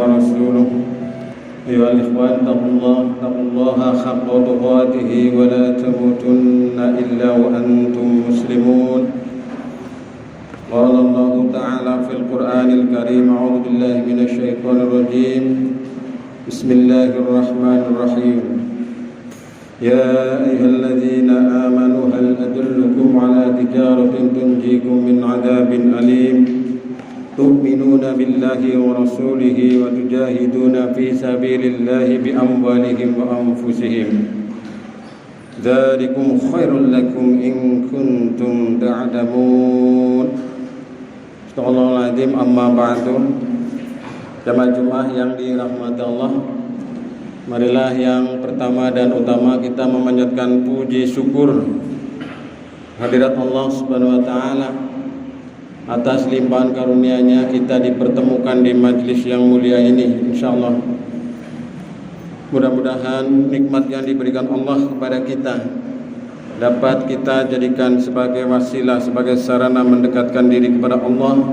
ورسوله أيها الإخوان اتقوا الله حق تقاته ولا تموتن إلا وأنتم مسلمون قال الله تعالى في القرآن الكريم أعوذ بالله من الشيطان الرجيم بسم الله الرحمن الرحيم يا أيها الذين آمنوا هل أدلكم على تجارة تنجيكم من عذاب أليم تؤمنون بالله ورسوله وتجاهدون في سبيل الله بأموالهم وأنفسهم ذلكم خير لكم إن كنتم تعلمون. Astagfirullahaladzim, amma ba'du. Jamaah yang dirahmati Allah, marilah yang pertama dan utama kita memanjatkan puji syukur hadirat Allah Subhanahu wa taala atas limpahan karunia-Nya kita dipertemukan di majelis yang mulia ini. Insyaallah mudah-mudahan nikmat yang diberikan Allah kepada kita dapat kita jadikan sebagai wasilah, sebagai sarana mendekatkan diri kepada Allah,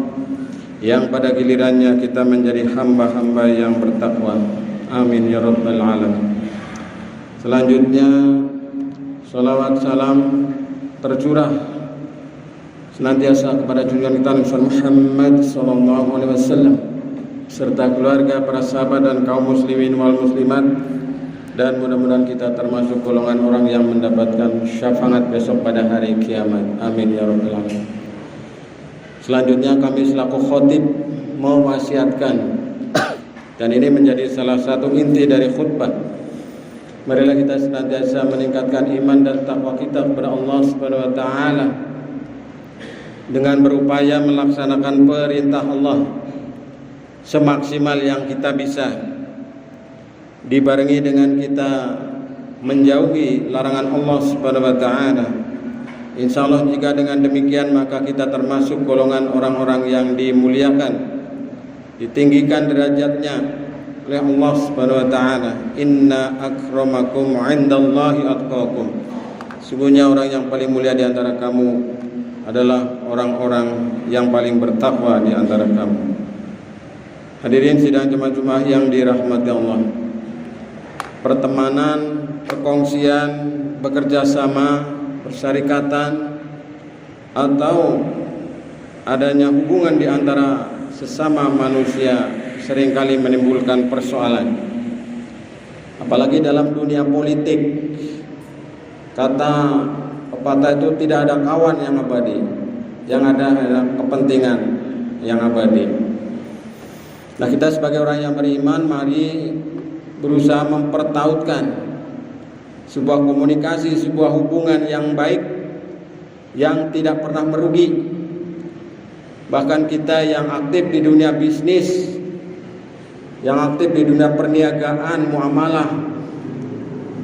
yang pada gilirannya kita menjadi hamba-hamba yang bertakwa. Amin ya rabbal alamin. Selanjutnya salawat salam tercurah senantiasa kepada junjungan kita Nabi Muhammad sallallahu alaihi wasallam serta keluarga, para sahabat dan kaum muslimin wal muslimat, dan mudah-mudahan kita termasuk golongan orang yang mendapatkan syafaat besok pada hari kiamat. Amin ya rabbal alamin. Selanjutnya kami selaku khatib mewasiatkan, dan ini menjadi salah satu inti dari khutbah, marilah kita senantiasa meningkatkan iman dan takwa kita kepada Allah Subhanahu wa taala dengan berupaya melaksanakan perintah Allah semaksimal yang kita bisa, dibarengi dengan kita menjauhi larangan Allah Subhanahu wa taala. Insyaallah jika dengan demikian maka kita termasuk golongan orang-orang yang dimuliakan, ditinggikan derajatnya oleh Allah Subhanahu wa taala. Inna akramakum 'indallahi atqakum. Sungguhnya orang yang paling mulia di antara kamu adalah orang-orang yang paling bertakwa di antara kamu. Hadirin sidang jemaah yang dirahmati Allah, pertemanan, perkongsian, bekerja sama, persyarikatan, atau adanya hubungan di antara sesama manusia seringkali menimbulkan persoalan. Apalagi dalam dunia politik, kata pepatah itu tidak ada kawan yang abadi, yang ada adalah kepentingan yang abadi. Nah, kita sebagai orang yang beriman, mari berusaha mempertautkan sebuah komunikasi, sebuah hubungan yang baik, yang tidak pernah merugi. Bahkan kita yang aktif di dunia bisnis, yang aktif di dunia perniagaan, muamalah,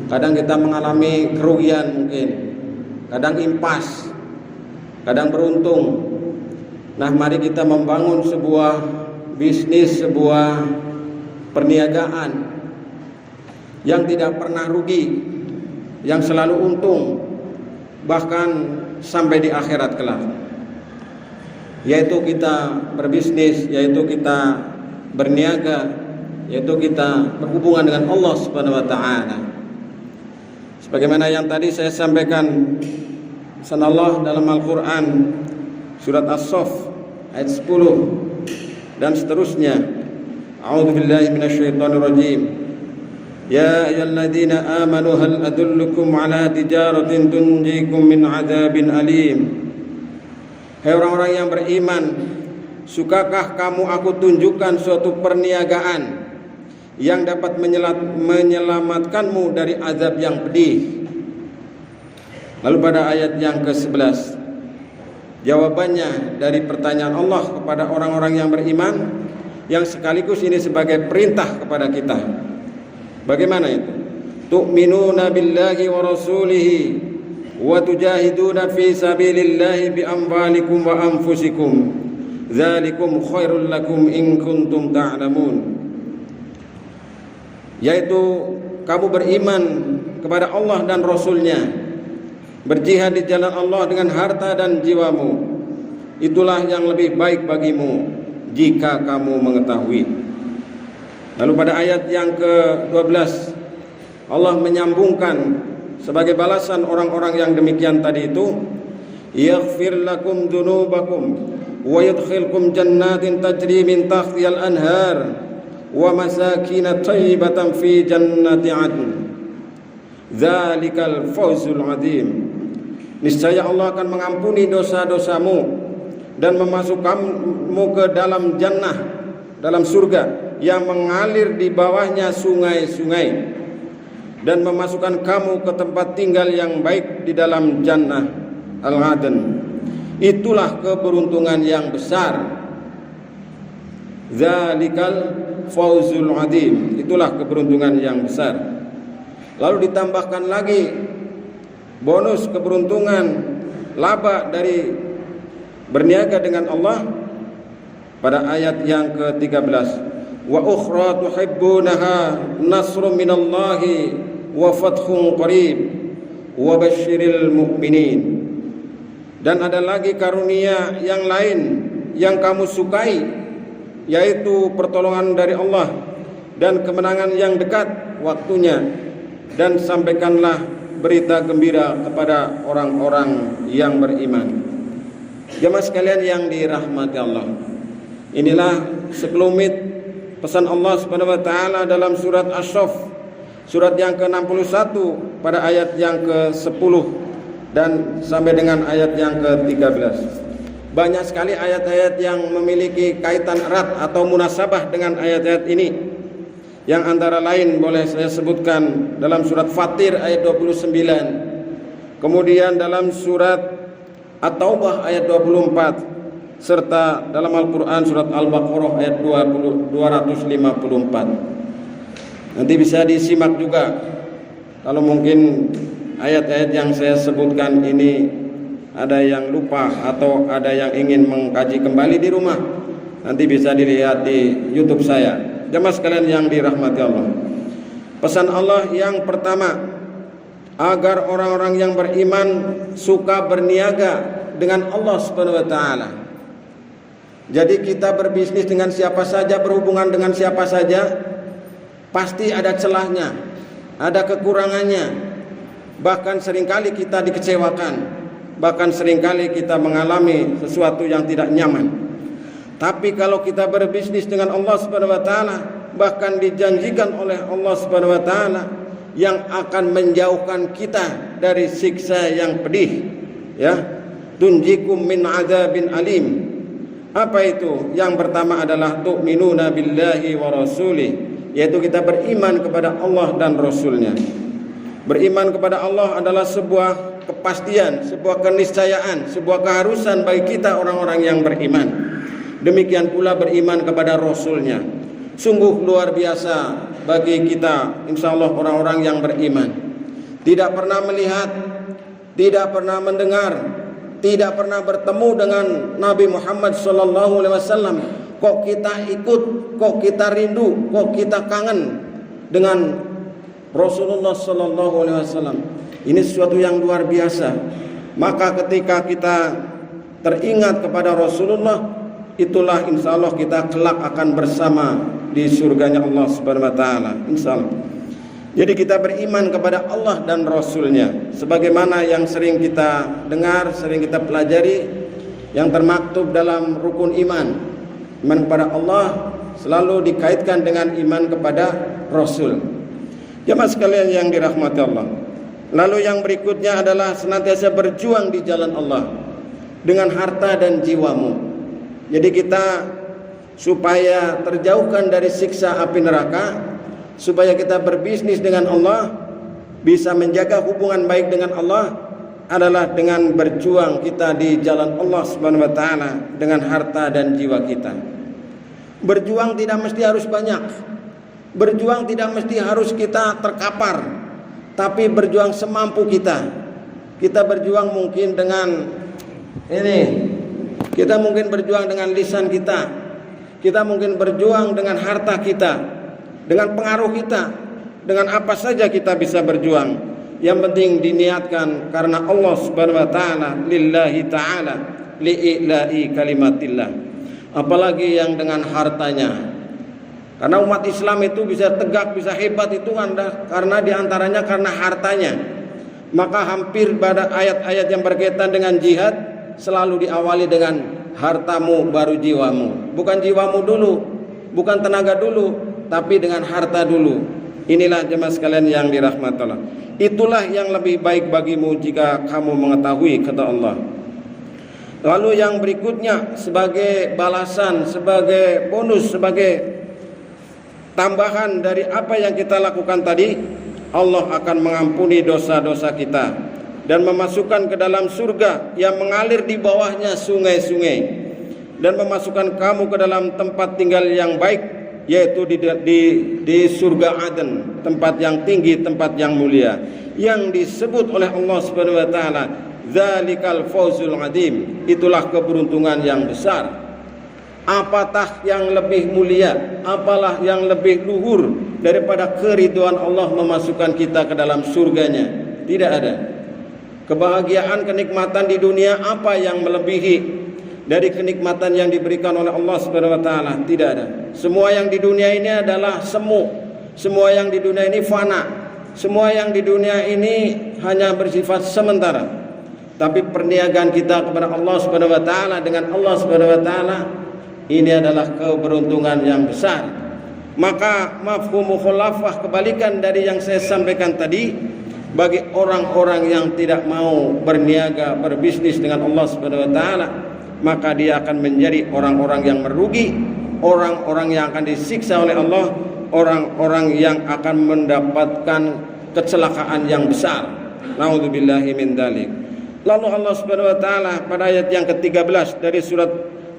kadang kita mengalami kerugian mungkin, kadang impas, kadang beruntung. Nah, mari kita membangun sebuah bisnis, sebuah perniagaan yang tidak pernah rugi, yang selalu untung, bahkan sampai di akhirat kelak. Yaitu kita berbisnis, yaitu kita berniaga, yaitu kita berhubungan dengan Allah Subhanahu wa taala. Sebagaimana yang tadi saya sampaikan, pesan Allah dalam Al-Quran surat As-Saff ayat 10 dan seterusnya. A'udzubillahi minasyaitonirrajim. Ya ayyuhalladzina amanu hal adullukum ala tijaratin tunjikum min adzabin alim. Hai orang-orang yang beriman, sukakah kamu aku tunjukkan suatu perniagaan yang dapat menyelamatkanmu dari azab yang pedih? Lalu pada ayat yang ke-11, jawabannya dari pertanyaan Allah kepada orang-orang yang beriman, yang sekaligus ini sebagai perintah kepada kita. Bagaimana itu? Tu'minuna billahi wa rasulihi wa tujahiduna fi sabilillahi bi amwalikum wa anfusikum dzalikum khairul lakum in kuntum ta'lamun. Yaitu kamu beriman kepada Allah dan Rasulnya, berjihad di jalan Allah dengan harta dan jiwamu, itulah yang lebih baik bagimu jika kamu mengetahui. Lalu pada ayat yang ke-12 Allah menyambungkan sebagai balasan orang-orang yang demikian tadi itu, yaghfir lakum dzunubakum wa yudkhilkum jannatin tajri min tahtihal anhar wa masakin thayyibatan fi jannati 'adn. Dzalikal fawzul 'adzim. Niscaya Allah akan mengampuni dosa-dosamu dan memasukkanmu ke dalam jannah, dalam surga yang mengalir di bawahnya sungai-sungai, dan memasukkan kamu ke tempat tinggal yang baik di dalam jannah Al-Adn. Itulah keberuntungan yang besar. Dzalikal fawzul 'adzim. Itulah keberuntungan yang besar. Lalu ditambahkan lagi bonus keberuntungan, laba dari berniaga dengan Allah pada ayat yang ke-13. Wa ukhra tuhibbunaha nasrun minallahi wa fathun qarib wa basyiril mu'minin. Dan ada lagi karunia yang lain yang kamu sukai, yaitu pertolongan dari Allah dan kemenangan yang dekat waktunya, dan sampaikanlah berita gembira kepada orang-orang yang beriman. Jemaah sekalian yang dirahmati Allah, inilah sekelumit pesan Allah Subhanahu wa taala dalam surat Asy-Syaff, surat yang ke-61 pada ayat yang ke-10 dan sampai dengan ayat yang ke-13. Banyak sekali ayat-ayat yang memiliki kaitan erat atau munasabah dengan ayat-ayat ini. Yang antara lain boleh saya sebutkan dalam surat Fatir ayat 29, kemudian dalam surat At-Taubah ayat 24, serta dalam Al-Quran surat Al-Baqarah ayat 254. Nanti bisa disimak juga. Kalau mungkin ayat-ayat yang saya sebutkan ini ada yang lupa atau ada yang ingin mengkaji kembali di rumah, nanti bisa dilihat di YouTube saya. Jemaah sekalian yang dirahmati Allah, pesan Allah yang pertama agar orang-orang yang beriman suka berniaga dengan Allah Subhanahu wa taala. Jadi kita berbisnis dengan siapa saja, berhubungan dengan siapa saja, pasti ada celahnya, ada kekurangannya. Bahkan seringkali kita dikecewakan, bahkan seringkali kita mengalami sesuatu yang tidak nyaman. Tapi kalau kita berbisnis dengan Allah Subhanahu wa taala, bahkan dijanjikan oleh Allah Subhanahu wa taala yang akan menjauhkan kita dari siksa yang pedih, ya. Tunjikum min adzabin alim. Apa itu? Yang pertama adalah tu'minuna billahi wa rasulih, yaitu kita beriman kepada Allah dan Rasulnya. Beriman kepada Allah adalah sebuah kepastian, sebuah keniscayaan, sebuah keharusan bagi kita orang-orang yang beriman. Demikian pula beriman kepada Rasulnya. Sungguh luar biasa bagi kita, insya Allah orang-orang yang beriman. Tidak pernah melihat, tidak pernah mendengar, tidak pernah bertemu dengan Nabi Muhammad SAW. Kok kita ikut, kok kita rindu, kok kita kangen dengan Rasulullah SAW. Ini sesuatu yang luar biasa. Maka ketika kita teringat kepada Rasulullah, itulah insya Allah kita kelak akan bersama di surganya Allah Subhanahu wa taala, insya Allah. Jadi kita beriman kepada Allah dan Rasulnya, sebagaimana yang sering kita dengar, sering kita pelajari, yang termaktub dalam rukun iman. Iman kepada Allah selalu dikaitkan dengan iman kepada Rasul. Jemaah sekalian yang dirahmati Allah, lalu yang berikutnya adalah senantiasa berjuang di jalan Allah dengan harta dan jiwamu. Jadi kita supaya terjauhkan dari siksa api neraka, supaya kita berbisnis dengan Allah, bisa menjaga hubungan baik dengan Allah, adalah dengan berjuang kita di jalan Allah Subhanahu wa taala dengan harta dan jiwa kita. Berjuang tidak mesti harus banyak. Berjuang tidak mesti harus kita terkapar, tapi berjuang semampu kita. Kita berjuang mungkin dengan ini, kita mungkin berjuang dengan lisan kita, kita mungkin berjuang dengan harta kita, dengan pengaruh kita, dengan apa saja kita bisa berjuang. Yang penting diniatkan karena Allah Subhanahu wa taala, lillahi taala, li'ila'i kalimatillah. Apalagi yang dengan hartanya, Karena umat Islam itu bisa tegak, bisa hebat itu karena diantaranya karena hartanya. Maka hampir pada ayat-ayat yang berkaitan dengan jihad selalu diawali dengan hartamu baru jiwamu. Bukan jiwamu dulu, bukan tenaga dulu, tapi dengan harta dulu. Inilah jemaah sekalian yang dirahmati Allah. Itulah yang lebih baik bagimu jika kamu mengetahui, kata Allah. Lalu yang berikutnya sebagai balasan, sebagai bonus, sebagai tambahan dari apa yang kita lakukan tadi, Allah akan mengampuni dosa-dosa kita dan memasukkan ke dalam surga yang mengalir di bawahnya sungai-sungai, dan memasukkan kamu ke dalam tempat tinggal yang baik, yaitu di surga Aden, tempat yang tinggi, tempat yang mulia, yang disebut oleh Allah Subhanahu wa taala zalikal fawzul adim. Itulah keberuntungan yang besar. Apatah yang lebih mulia, apalah yang lebih luhur daripada keridhaan Allah memasukkan kita ke dalam surganya? Tidak ada. Kebahagiaan, kenikmatan di dunia apa yang melebihi dari kenikmatan yang diberikan oleh Allah Subhanahu wa taala? Tidak ada. Semua yang di dunia ini adalah semu. Semua yang di dunia ini fana. Semua yang di dunia ini hanya bersifat sementara. Tapi perniagaan kita kepada Allah Subhanahu wa taala dengan Allah Subhanahu wa taala, ini adalah keberuntungan yang besar. Maka mafhum khulafah, kebalikan dari yang saya sampaikan tadi, bagi orang-orang yang tidak mau berniaga, berbisnis dengan Allah Subhanahu wa taala, maka dia akan menjadi orang-orang yang merugi, orang-orang yang akan disiksa oleh Allah, orang-orang yang akan mendapatkan kecelakaan yang besar. Nauzubillahi min dzalik. Lalu Allah Subhanahu wa taala pada ayat yang ke-13 dari surat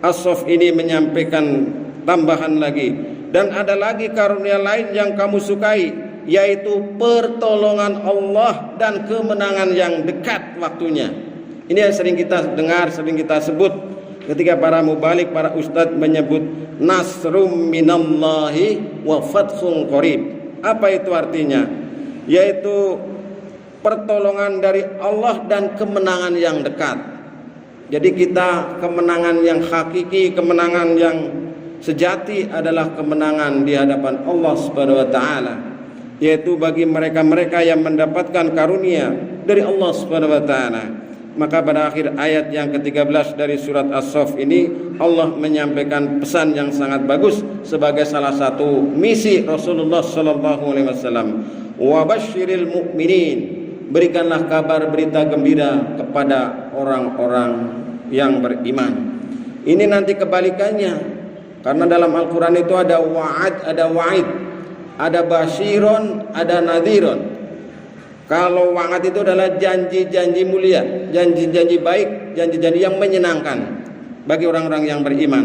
As-Saff ini menyampaikan tambahan lagi, dan ada lagi karunia lain yang kamu sukai, yaitu pertolongan Allah dan kemenangan yang dekat waktunya. Ini yang sering kita dengar, sering kita sebut ketika para mubalik, para ustadz menyebut nasrum minallahi wa fathun qarib. Apa itu artinya? Yaitu pertolongan dari Allah dan kemenangan yang dekat. Jadi kita, kemenangan yang hakiki, kemenangan yang sejati adalah kemenangan di hadapan Allah Subhanahu wa taala, yaitu bagi mereka-mereka yang mendapatkan karunia dari Allah Subhanahu wa taala. Maka pada akhir ayat yang ke-13 dari surat As-Saff ini, Allah menyampaikan pesan yang sangat bagus sebagai salah satu misi Rasulullah sallallahu alaihi wasallam. Wa basyiril mu'minin, berikanlah kabar, berita gembira kepada orang-orang yang beriman. Ini nanti kebalikannya, karena dalam Al-Quran itu ada wa'ad, ada wa'id, ada basyiron, ada nadhiron. Kalau wa'ad itu adalah janji-janji mulia, janji-janji baik, janji-janji yang menyenangkan bagi orang-orang yang beriman.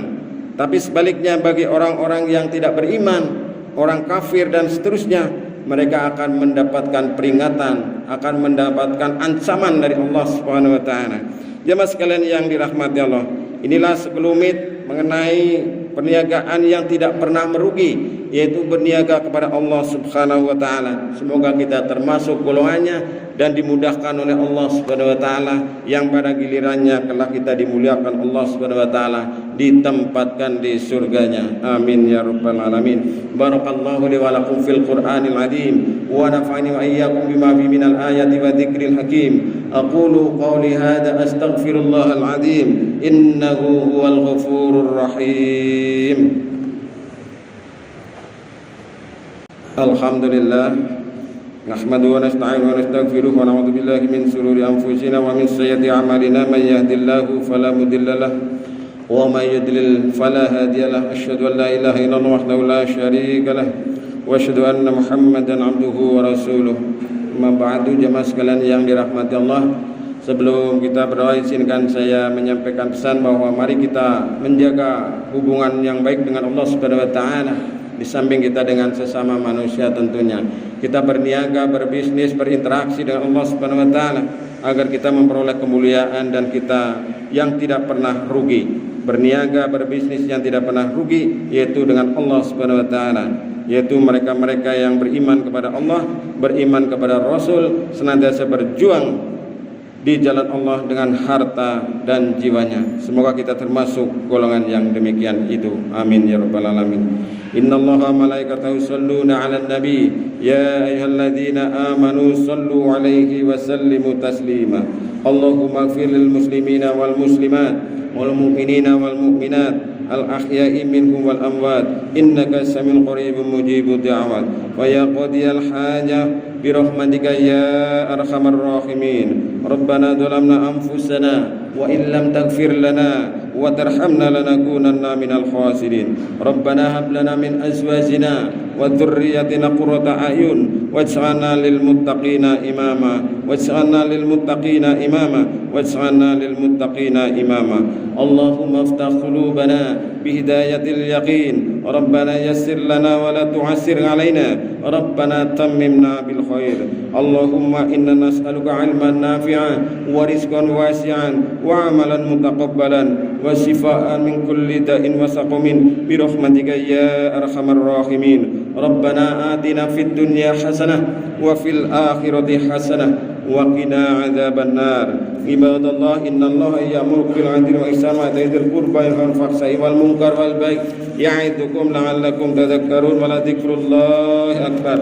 Tapi sebaliknya bagi orang-orang yang tidak beriman, orang kafir dan seterusnya, mereka akan mendapatkan peringatan, akan mendapatkan ancaman dari Allah Subhanahu wa taala. Jemaah sekalian yang dirahmati Allah, inilah sekelumit mengenai perniagaan yang tidak pernah merugi, yaitu berniaga kepada Allah Subhanahu wa taala. Semoga kita termasuk golongannya dan dimudahkan oleh Allah Subhanahu wa taala, yang pada gilirannya kelak kita dimuliakan Allah Subhanahu wa taala, ditempatkan di surganya. Amin ya rabbal alamin. Barakallahu li wa lakum fil Qur'anil azim wa nafa'ani wa iyyakum bima fi minal ayati wa dzikril hakim. Aqulu qawli hadza astaghfirullahal azim innahu huwal ghafurur rahim. Alhamdulillah, nahmaduhu wa nasta'inuhu wa nastaghfiruh wa na'udzu billahi min shururi anfusina wa min sayyiati a'malina, may yahdihillahu fala mudilla lahu wa may yudlil fala hadiya lahu. Asyhadu an la ilaha illallah wahdahu la syarika lahu wa asyhadu anna Muhammadan 'abduhu wa rasuluh. Amma ba'du, jemaah sekalian yang dirahmati Allah, sebelum kita berdoa izinkan saya menyampaikan pesan bahwa mari kita menjaga hubungan yang baik dengan Allah Subhanahu wa taala. Di samping kita dengan sesama manusia tentunya, kita berniaga, berbisnis, berinteraksi dengan Allah Subhanahu wa taala agar kita memperoleh kemuliaan dan kita yang tidak pernah rugi. Berniaga, berbisnis yang tidak pernah rugi, yaitu dengan Allah Subhanahu wa taala, yaitu mereka-mereka yang beriman kepada Allah, beriman kepada Rasul, senantiasa berjuang di jalan Allah dengan harta dan jiwanya. Semoga kita termasuk golongan yang demikian itu. Amin ya rabbal alamin. Innallaha malaikatahu yusholluna 'alan nabi ya ayyuhalladzina amanu shallu 'alaihi wa sallimu taslima. Allahumma ighfir lil muslimina wal muslimat wal mu'minina wal mu'minat al-ahya'i minhum wal amwat innaka samiul qaribun mujibud da'wat wa ya qadiyal hajah bi rahmatika ya arhamar rahimin. Rabbana dhalamna anfusana wa in lam taghfir lana wa tarhamna lanakunanna minal khasirin. Rabbana hab lana min azwajina wa dhurriyyatina qurrata a'yun waj'alna lil muttaqina imama waj'alna lil muttaqina imama waj'alna lil muttaqina imama. Allahumma iftah qulubana bihidayatil yaqin. Rabbana yassir lana wa la tu'assir alaina. Rabbana tammimna bil khair. Allahumma inna nas'aluka 'ilman nafi'an wa rizqan wasi'an wa 'amalan mutaqabbalan wa shifaa'an min kulli da'in wa saqamin bi rahmatika ya arhamar rahimin. Rabbana atina fid dunya hasanah wa fil akhirati hasanah wa qina adzaban nar. Ibadallah innallaha ya'muru bil 'adli wal ihsani wa ita'i dzil qurba wa yanha 'anil fahsya'i wal munkar wal baghi ya'idukum la'allakum tadhakkarun wa la dzikrullahi akbar.